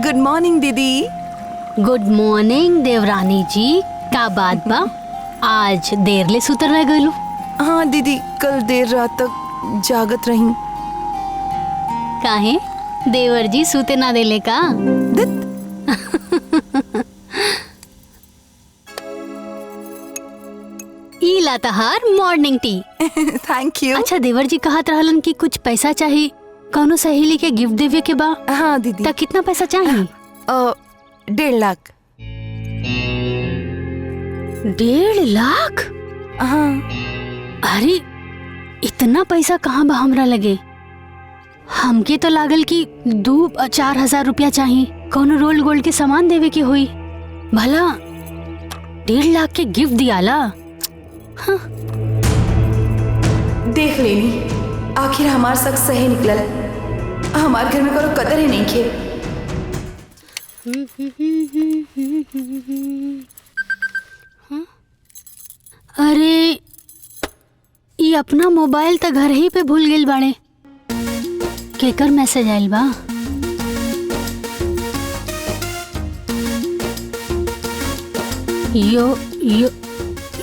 Good morning दीदी। Good morning देवरानी जी। का बात बा, आज देर ले सुतर रह गलू? हाँ दीदी, कल देर रात तक जागत रही। काहे देवर जी सूते ना देले का? ई लातहार मॉर्निंग टी। Thank you. अच्छा देवर जी कहत रहलन कि कुछ पैसा चाहिए, कौनो सहेली के गिफ्ट देवे के बा। हाँ दीदी। त कितना पैसा चाहिए? 1.5 लाख। 1.5 लाख? हाँ। अरे इतना पैसा कहाँ बा हमरा लगे? हमके तो लागल कि 2-4 हजार रुपया चाहिए, कौनो रोल गोल्ड के सामान देवे के हुई। भला 1.5 लाख के गिफ्ट दियाला? हाँ। देख लेनी, आखिर हमार शक सही निकलल। हमार घर में कोनो कदर ही नहीं खे। अरे ये अपना मोबाइल तो घर ही पे भूल गेल बाड़े। केकर मैसेज आइल बा?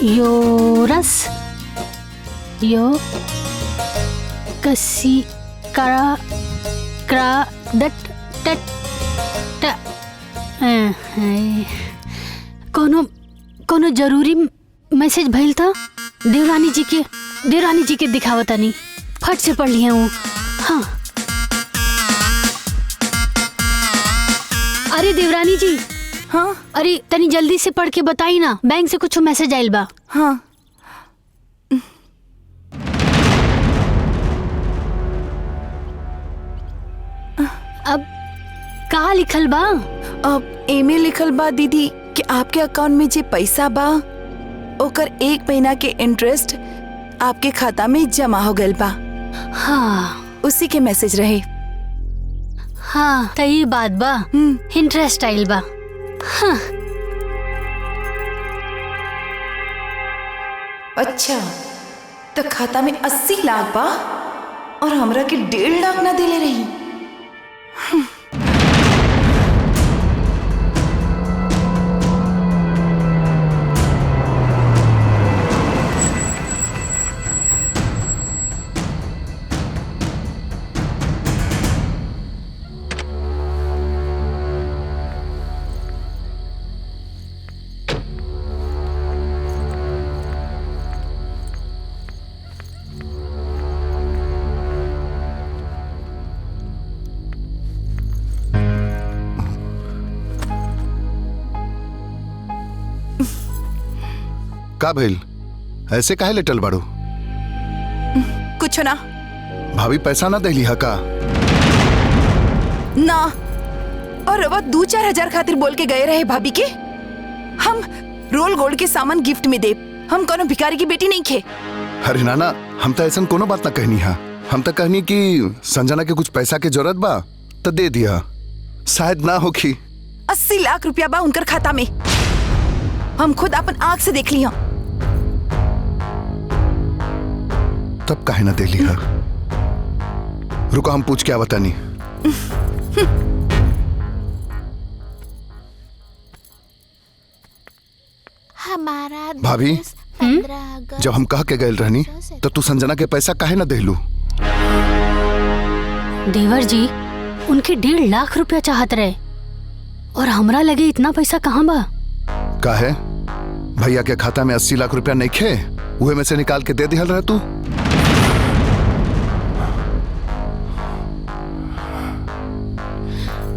योरस यो कसी करा करा डट टट ट कोनो जरूरी मैसेज भइल था? देवरानी जी के दिखावता नहीं, फट से पढ़ लिया हूँ। हाँ। अरे देवरानी जी। हाँ। अरे तनी जल्दी से पढ़ के बताई ना, बैंक से कुछ मैसेज आइल बा। हाँ। अब का लिखल बा? अब एमे लिखल बा दीदी कि आपके अकाउंट में जे पैसा बा ओकर 1 महीना के इंटरेस्ट आपके खाता में जमा हो गल बा। हाँ, उसी के मैसेज रहे। हाँ तही बात बा, इंटरेस्ट आइल बा। हाँ। अच्छा, तो खाता में 80 लाख बा और हमरा के 1.5 लाख ना देले रही। का भइल? ऐसे काहे लेटल बाड़ू? कुछ ना। भाभी पैसा ना देली हा का? ना, और रवा 2-4 हजार खातिर बोल के गए रहे भाभी के। हम रोल गोल्ड के सामान गिफ्ट में दे, हम कोनो भिखारी की बेटी नहीं खे। अरे नाना, हम तो ऐसा कोनो बात ना कहनी हा। हम तो कहनी कि संजना के कुछ पैसा के जरूरत बा तो दे दिया, शायद ना होखी। 80 लाख रुपया बा उनकर खाता में, हम खुद अपन आंख से देख लिया। तब काहे ना देली हा? रुको हम पूछ के आवतानी। हमारा भाभी, जब हम कह के गए रहनी तो तू संजना के पैसा काहे ना देलू? देवर जी उनके 1.5 लाख रुपया चाहत रहे और हमरा लगे इतना पैसा कहाँ बा? काहे? भैया के खाता में 80 लाख रुपया नहीं खे, उहे में से निकाल के दे दिहल रहे तू।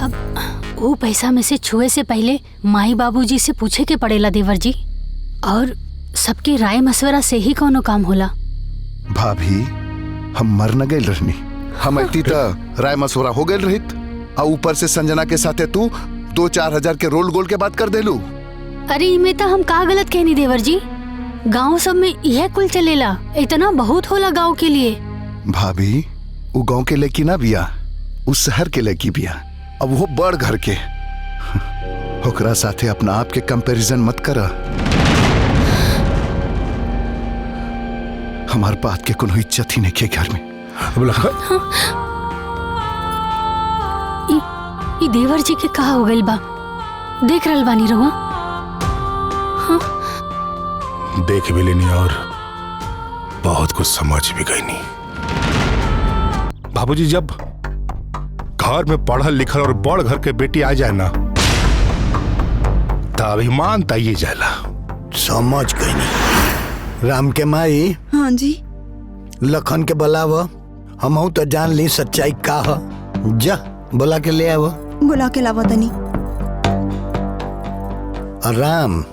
अब वो पैसा में से छुए से पहले माई बाबूजी से पूछे के पड़ेला देवर जी, और सबके राय मशवरा से ही कोनो काम होला। भाभी, हम मर न गए रहनी, हम अती तो राय मशवरा हो गए रहित, और ऊपर से संजना के साथे तू 2-4 हजार के रोल गोल के बात कर देलू। अरे इमे तो हम का गलत कहनी देवर जी, गांव सब में यह कुल चलेला, इतना बहुत होला गांव के लिए। भाभी, वो गांव के लड़की ना बिया, उस शहर के लड़की बिया, अब वो बड़ घर के। ओकरा साथे अपना आप के कंपैरिजन मत करा। हमार बात के कोनो इज्जत ही नहीं के घर में। ई देवर जी के कहा हो गइल बा, देख रहल बानी रहुआ। देख भी लेनी और बहुत कुछ समझ भी गई नहीं। बाबूजी जब घर में पढ़ल लिखल और बड़ घर के बेटी आ जाए ना तो अभिमान ताइए जाला। समझ गई नहीं। राम के माई। हाँ जी। लखन के बुलाव, हमहू तो जान ली सच्चाई का ह। जा बुला के ले आव। बुला के लावा तनी। राम,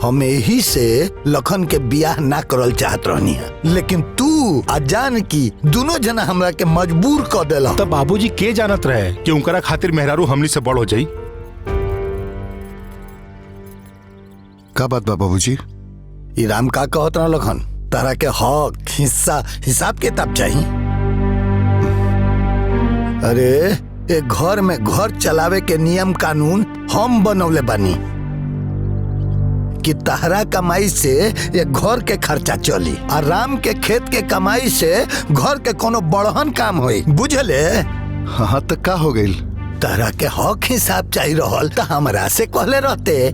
हम यही से लखन के बियाह ना करल चाहत रहनी है, लेकिन तू अजान की दोनों जना हमरा के मजबूर कर देला। तब बाबूजी के जानत रहे कि उनकरा खातिर मेहरारू हमनी से बड़ हो जाई। का बात बा बाबूजी? ई राम का कहत रहा लखन, तारा के हक हिस्सा हिसाब किताब चाहिए। अरे एक घर में घर चलावे के नियम कानून हम बनौले बानी कि तहरा कमाई से एक घर के खर्चा चली और राम के खेत के कमाई से घर के कोनो बड़हन काम होई, बुझले? हाँ तो का हो गई? तहरा के हक हिसाब चाहिए रहल तो हमरा से कहले रहते।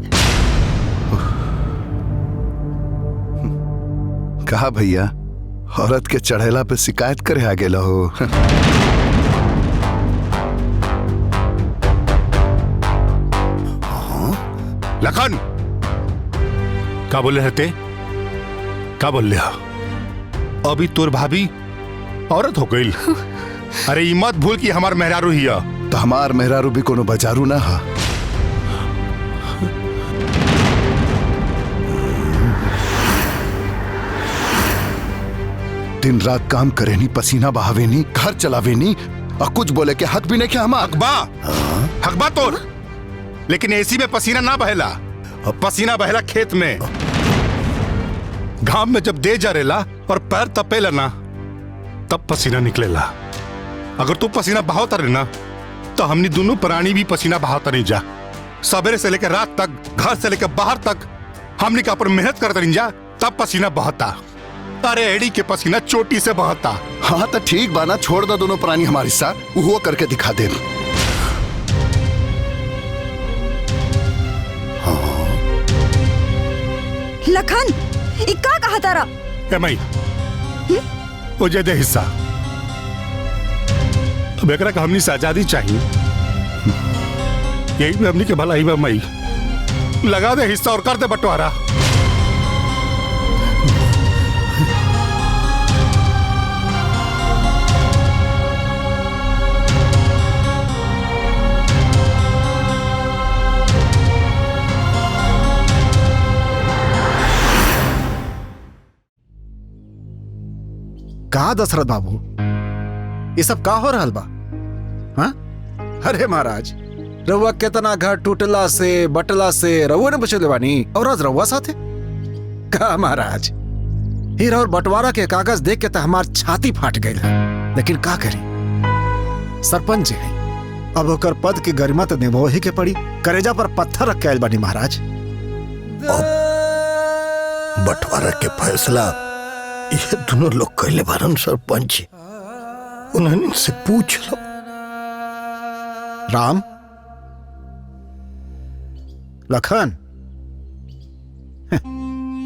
कहा भैया, औरत के चढ़ेला पे शिकायत करे आ गेला हो। लखन का बोले रहते? का बोल रहा? अभी तोर भाभी औरत हो गई। अरे ई मत भूल कि हमार मेहरारू ही है। तो हमार मेहरारू भी कोनो बजारू ना हा। दिन रात काम करे नी, पसीना बहावे नी, घर चलावे नी, और कुछ बोले के हक भी नहीं क्या हमार? हकबा तोर, लेकिन एसी में पसीना ना बहेला, पसीना बहेला खेत में। घाम में जब दे जरेला और पैर तपेला ना तब पसीना निकलेला। अगर तू पसीना बहावता रहे ना तो हमनी दोनों प्राणी भी पसीना बहावता नहीं जा। सवेरे से लेकर रात तक, घर से लेकर बाहर तक हमनी का पर मेहनत करता नहीं जा, तब पसीना बहता। अरे एड़ी के पसीना चोटी से बहता। हाँ तो ठीक बाना, छोड़ दो दोनों प्राणी हमारे साथ, वो करके दिखा दे। लखन, इक्का कहा तारा? मई मुझे दे हिस्सा। अब एकरा का हमनी से आजादी चाहिए, यही में हमनी के भलाई में मई लगा दे हिस्सा और कर दे बंटवारा। कहा दशरथ बाबू, ये सब का हो रहल बा? हाँ? अरे महाराज, रउआ केतना घर टूटला से बटला से रउआ ने बचले बानी और आज रउआ साथे का? महाराज, हीरा और बंटवारा के कागज देख के तो हमार छाती फाट गई है, लेकिन का करी, सरपंच है, अब ओकर पद की गरिमा तो निभो ही के पड़ी। करेजा पर पत्थर रख के आयल बानी महाराज। बंटवारा के फैसला ये दोनों लोग कहले बारन सरपंच, उन्होंने से पूछ लो। राम, लखन,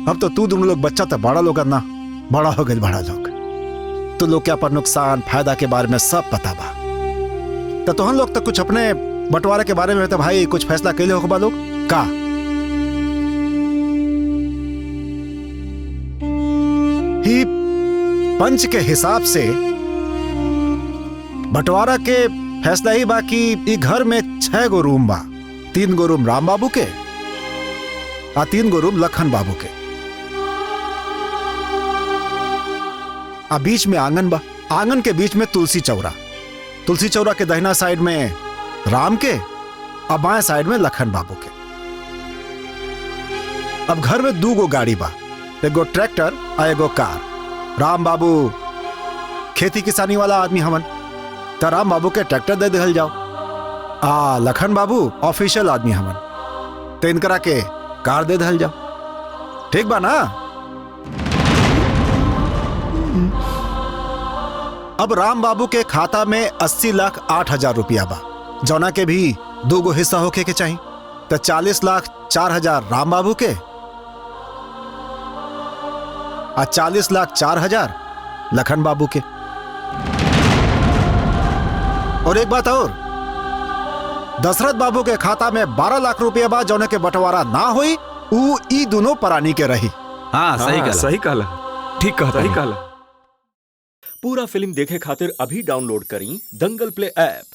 अब तो तू दोनों लोग बच्चा तो बड़ा लोग ना, बड़ा हो गए बड़ा लोग। तू लोग क्या पर नुकसान फायदा के बारे में सब पता बा। तो तुहन लोग तो कुछ अपने बंटवारे के बारे में तो भाई कुछ फैसला कैले हो बा लोग का? ही पंच के हिसाब से बंटवारा के फैसला ही बाकी ई घर में 6 गो रूम बा। 3 गो रूम राम बाबू के और 3 गो रूम लखन बाबू के। आ बीच में आंगन बा, आंगन के बीच में तुलसी चौरा, तुलसी चौरा के दाहिना साइड में राम के और बाएं साइड में लखन बाबू के। अब घर में 2 गो गाड़ी बा, एगो ट्रैक्टर और एगो कार। राम बाबू खेती किसानी वाला आदमी हमन, तो राम बाबू के ट्रैक्टर दे दिहल जाओ। लखन बाबू ऑफिशियल आदमी हमन, तो इनकरा के कार दे दिहल जाओ। ठीक बा ना? अब राम बाबू के खाता में 80,08,000 रुपया बा, जौना के भी 2 गो हिस्सा होके के चाहिए। तो 40,04,000 राम बाबू के और 40,04,000 लखन बाबू के। और एक बात और, दशरथ बाबू के खाता में 12 लाख रुपया बाद जौने के बंटवारा ना हुई ऊ ई दोनों परानी के रही। हाँ सही कहला ठीक कहला। पूरा फिल्म देखे खातिर अभी डाउनलोड करी दंगल प्ले ऐप।